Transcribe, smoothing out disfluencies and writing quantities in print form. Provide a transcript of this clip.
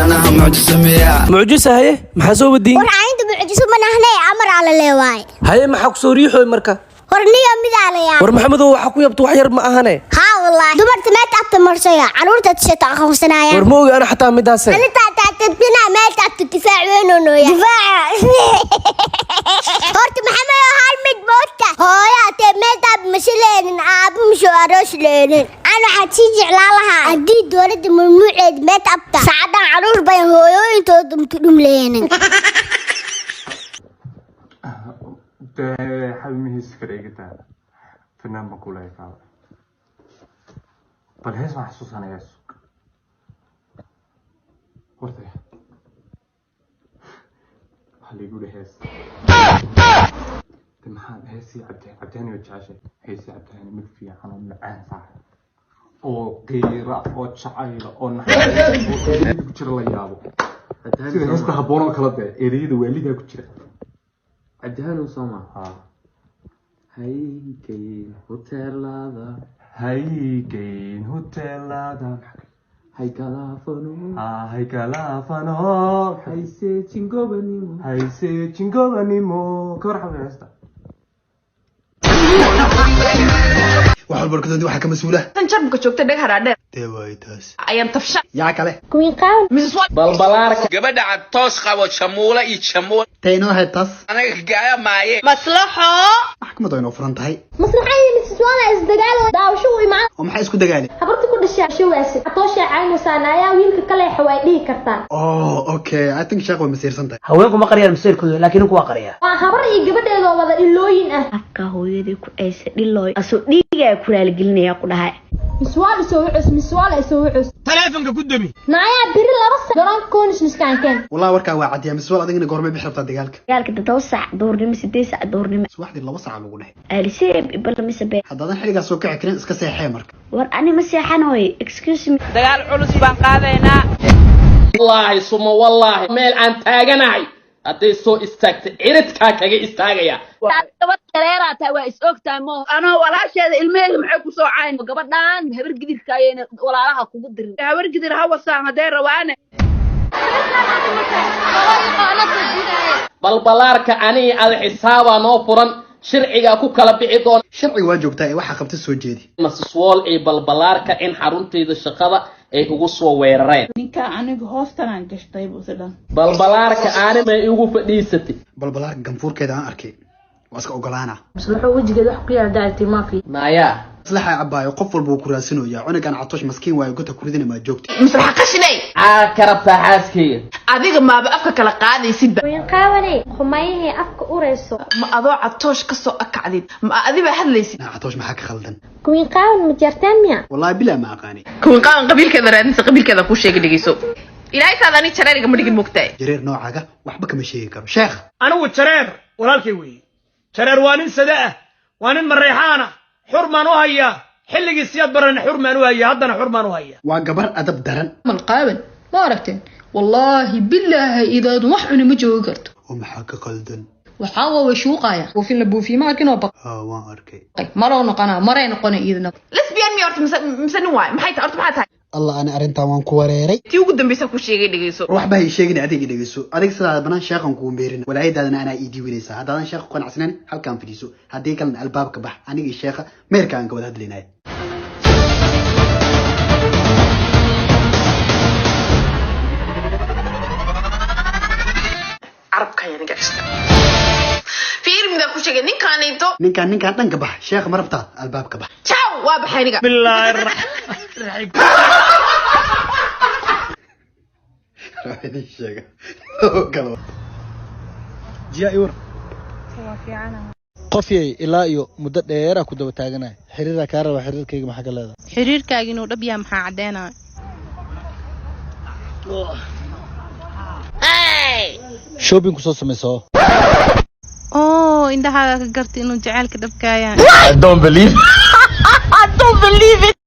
أنا معجزة مياه معجزة هي محاسوب الدين ورعاينت معجزة من هنا أمر على لواي هي ما حق سوريحو مركا ورنيا مد عليا ور محمد هو حكو يبطو حير ما أهني ها والله دبرت ما تعبت مرسية عروضة تشتاق خوسنايا ور موي أنا حتى مداسة أنا تعبتنا ما تعبت الدفاع وينو يا دفاع هورت محمد هالمد موتة هويا تميت بمشلين أبو مشو أروش لين أنا حتيجي على لها أدي دورد ممنوع ما تعبت ساعدا عروش بين هويو تودم تدوم لين حلمي سكريجتا فنان مقولة يفعل بل هيس ما حسوس أنا يسوق ورثي هل يقول هيس تمام هيسي عبداني وجاشة هيسي عبداني مكفي عن معان صح أو قيرة أو شعيرة أو نحن أو كتير الله يابو سيدا هيس تهبونا كلا إريد ويلي كتير عبدهان وسوما هيكين هوتيلادا هيكين هوتيلادا هيكالافانو هيكالافانو هيسي تشينغوبانيمو هيسي تشينغوبانيمو كورحة في هستا waxaan barkadooda waxa ka mas'uula tan jabka joogta dhag haraadheer deewaytaas ayaan tafsha yaa kale كوين قاون Mrs. White balbalaarka gabadha cad toos qabo shamuula iyo shamuul taynoo heetaas anaga gaaya maaye maslaxo maxkamadu inoo furan tahay مصلحة Mrs. Wala isdagaal daawasho way macaan oo maxay isku dagaaleen habarta ku dhashay shawaasi atoosha caynaysan ayaa wiilka kale xawaay dhigi kartaa okay I think sheekh way masiirsan tahay haweenku ma qariyaan masiirkooda laakiin ku waa qariyaa waa habar iyo gabadheeda wada ilooyin ah afka hooyadii ku aysa dhilooy asoo dhiiga ku raalgelinaya ku dhahay miswaal soo wicus taleefanka ku dami naaya biri laba sac garoon koonis miskanken wallahi warkaa waa cadiya miswal adigina goorma bixi rabtaa dagaalka dagaalka 7 saac duurnimo 8 saac duurnimo subaxdii 2 saac lagu dhahay alisee ibal misabe haddaadan xiligaas soo kici karin iska seexee marka war ani ma seexanoy excuse me dagaal culus baan qaadaynaa والله ثم والله ميل عن تاجناي أتي سو استكت عرت كاكا استاجيا gabadh dareeraata waa is ogtahay mo anoo walaasheeda ilmaheyga maxay ku soo cayn gabadhaan habar gidirka ayayna walaalaha kugu dirin habar gidir ha wasaan hadee rawaane balbalaarka ani ad xisaaba noo furan sharciga ku kala bixi doon sharci waa joogtaa waxa qabta soo jeedi mas'uul ee balbalaarka in xarunteeda shaqada ay ugu soo weerareen ninka aniga hoostan aan gashtay buusadan balbalaarka aani ma igu fadhiisatay balbalaarka ganfuurkeeda aan arkay waa iska ogolaana maslaxo wajigeeda wax ku yaadactay maafi naya maslaxa abaayo qof walba uu ku raasinayaa cunugan catoosh maskiin waayo gota kuridina ma joogtay maslaxa qashinay karabta xaaskeyga adiga maaba afka kala qaadaysid كوين قاوني خمايه afka ureyso ma adoo catoosh ka soo akacdid ma adiba hadlaysid catoosh maxaa ka khaldan كوين قاون ma jartaan miya wallahi bila ma aqaani kuwin qaan qabiilkeeda raadinsa qabiilkeeda ku sheegay dhigeyso ilaahay saadani jareeriga ma dhigin mugtay jareer noocaga waxba kama sheegi karo sheekh anigu jareer walaalkay weeye jareer waa nin sada ah waa nin mareexaana xurmaan u hayaa xilligii siyaad barana xurmaan u hayaa haddana xurmaan u hayaa waa gabar adab daran mal qaawan ma aragteen wallahi billahi idaad wax cuni ma joogi karto oo maxaa ka khaldan waxa waa shuuqaya buufin la buufiyo ma arkin oo baq waan arkay maro noqona maray noqona idina lesbian mi horta mise nin waay maxay tahay horta maxay tahay allah ana arintan waan ku wareeray tii ugu dambaysa ku sheegay dhigeyso waxba hay sheegin adiga dhigeyso adig sidaa banaan sheekhan ku meerin walaayadaadana ana ii diiwanaysa haddaadan sheekh qanacsanan halkaan fadhiiso haddii kalena albaabka bax aniga sheekha meerka aan ka wada hadlaynay arabka yana gashta fiirmida ku sheegay ninkaan dhanka bax sheekha marabta albaabka bax ciao waa baxayniga billaahi raxiim raadi sheega kala jiya iwar qofyay ilaa iyo muddo dheer ku daba taaganay xiriirka ka raba xiriirkayga maxaa ka leedahay xiriirkaaga inuu dhab yahay maxaa cadeynaa shopping ku soo sameeyso indhahaaga ka gartay inuu jacaylka dhabkaayaan I don't believe it